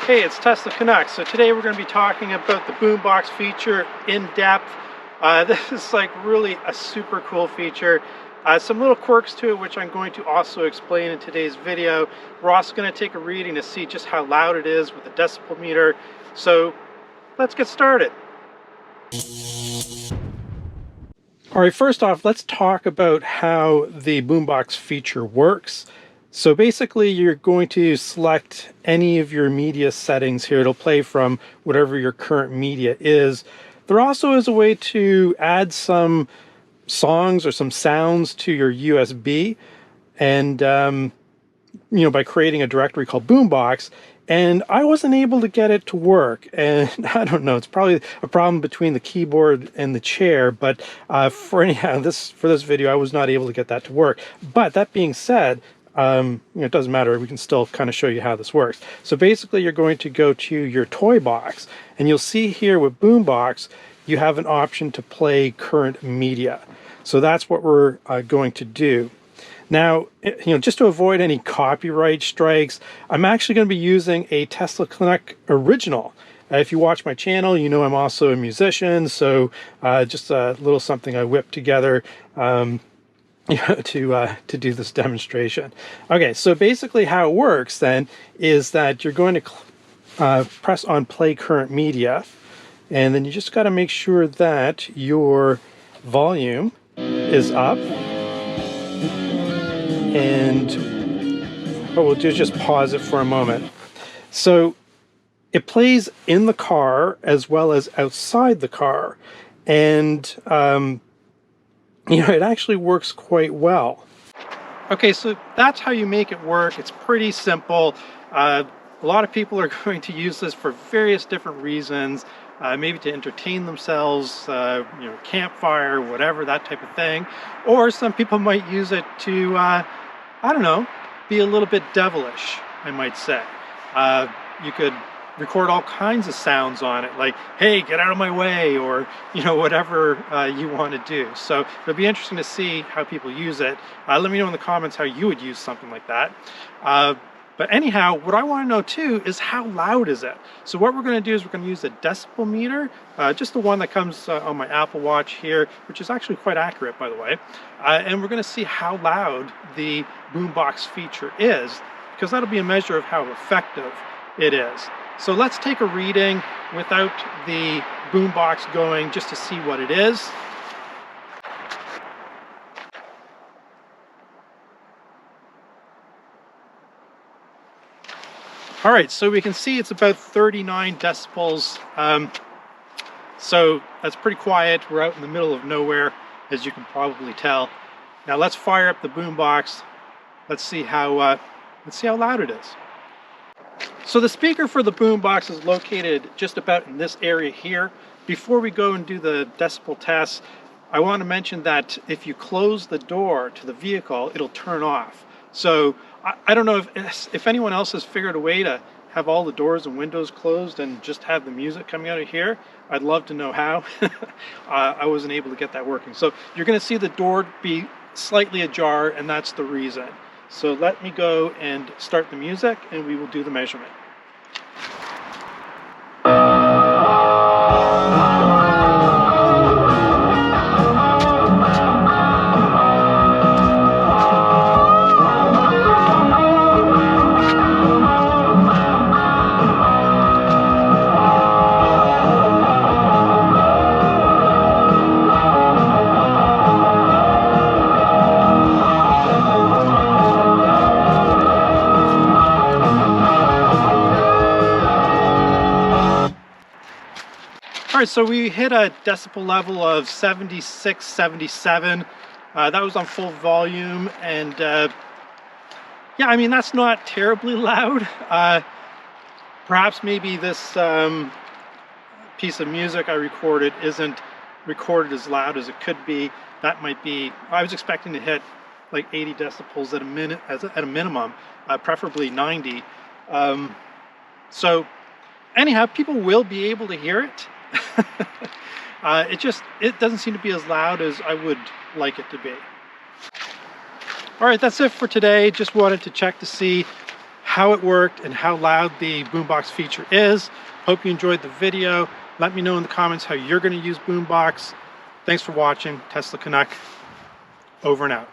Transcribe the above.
Hey, it's Tesla Canuck. So today we're going to be talking about the boombox feature in depth. This is like really a super cool feature. Some little quirks to it, which I'm going to also explain in today's video. We're also going to take a reading to see just how loud it is with the decibel meter. So let's get started. All right, first off, let's talk about how the boombox feature works. So basically, you're going to select any of your media settings here. It'll play from whatever your current media is. There also is a way to add some songs or some sounds to your USB, and by creating a directory called Boombox. And I wasn't able to get it to work, and I don't know, it's probably a problem between the keyboard and the chair, but for this video I was not able to get that to work. But that being said, it doesn't matter, we can still kind of show you how this works. So basically you're going to go to your toy box, and you'll see here with Boombox you have an option to play current media. So that's what we're going to do. Now, just to avoid any copyright strikes, I'm actually going to be using a Tesla Canuck original. If you watch my channel, you know I'm also a musician, so just a little something I whipped together to do this demonstration. Okay, so basically how it works then is that you're going to press on play current media, and then you just got to make sure that your volume is up. And what we'll do is just pause it for a moment. So it plays in the car as well as outside the car, and it actually works quite well. Okay, so that's how you make it work. It's pretty simple. A lot of people are going to use this for various different reasons, maybe to entertain themselves, campfire, whatever, that type of thing. Or some people might use it to, I don't know, be a little bit devilish, I might say. You could record all kinds of sounds on it, like, hey, get out of my way, or whatever you want to do. So it'll be interesting to see how people use it. Let me know in the comments how you would use something like that. But anyhow, what I want to know too is how loud is it? So what we're going to do is we're going to use a decibel meter, just the one that comes on my Apple Watch here, which is actually quite accurate, by the way. And we're going to see how loud the boombox feature is, because that'll be a measure of how effective it is. So let's take a reading without the boombox going, just to see what it is. All right, so we can see it's about 39 decibels. So that's pretty quiet. We're out in the middle of nowhere, as you can probably tell. Now let's fire up the boombox. Let's see how loud it is. So the speaker for the boombox is located just about in this area here. Before we go and do the decibel test, I want to mention that if you close the door to the vehicle, it'll turn off. So I don't know if anyone else has figured a way to have all the doors and windows closed and just have the music coming out of here. I'd love to know how. I wasn't able to get that working. So you're going to see the door be slightly ajar, and that's the reason. So let me go and start the music, and we will do the measurement. All right, so we hit a decibel level of 76, 77. That was on full volume, and yeah, I mean, that's not terribly loud. Perhaps maybe this piece of music I recorded isn't recorded as loud as it could be. That might be, I was expecting to hit like 80 decibels at a minimum, preferably 90. So anyhow, people will be able to hear it. It doesn't seem to be as loud as I would like it to be. All right, that's it for today. Just wanted to check to see how it worked and how loud the boombox feature is. Hope you enjoyed the video. Let me know in the comments how you're going to use boombox. Thanks for watching. Tesla Canuck, over and out.